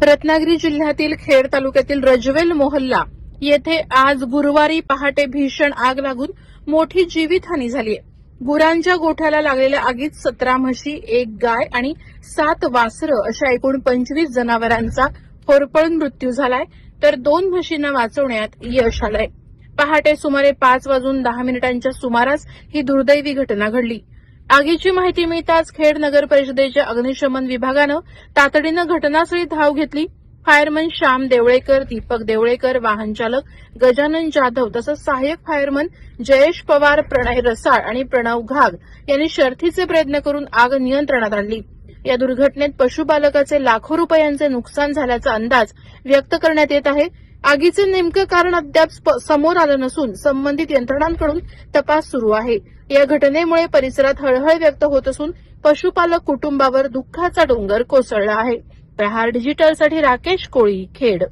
रत्नागिरी जिल्ह्यातील खेड तालुक्यातील रजवेल मोहल्ला येथे आज गुरुवारी पहाटे भीषण आग लागून मोठी जीवितहानी झाली आहे। गुरांच्या गोठ्याला लागलेल्या आगीत 17 म्हशी, 1 गाय आणि 7 वासरं अशा एकूण 25 जनावरांचा होरपळून मृत्यू झालाय, तर 2 म्हशींना वाचवण्यात यश आलंय। पहाटे सुमारे 5:10 सुमारास ही दुर्दैवी घटना घडली। आगीची माहिती मिळताच खेड नगर परिषदेच्या अग्निशमन विभागानं तातडीनं घटनास्थळी धाव घेतली। फायरमन श्याम देवळेकर, दीपक देवळेकर, वाहन चालक गजानन जाधव तसंच सहाय्यक फायरमन जयेश पवार, प्रणय रसाळ आणि प्रणव घाग यांनी शर्थीचे प्रयत्न करून आग नियंत्रणात आणली। या दुर्घटनेत पशुपालकाचे लाखो रुपयांचे नुकसान झाल्याचा अंदाज व्यक्त करण्यात येत आहे। आगीचे नेमके कारण अद्याप समोर आलं नसून संबंधित यंत्रणांकडून तपास सुरू आहे। या घटनेमुळे परिसरात हळहळ व्यक्त होत असून पशुपालक कुटुंबावर दुःखाचा डोंगर कोसळला आहे। प्रहार डिजिटलसाठी राकेश कोळी, खेड।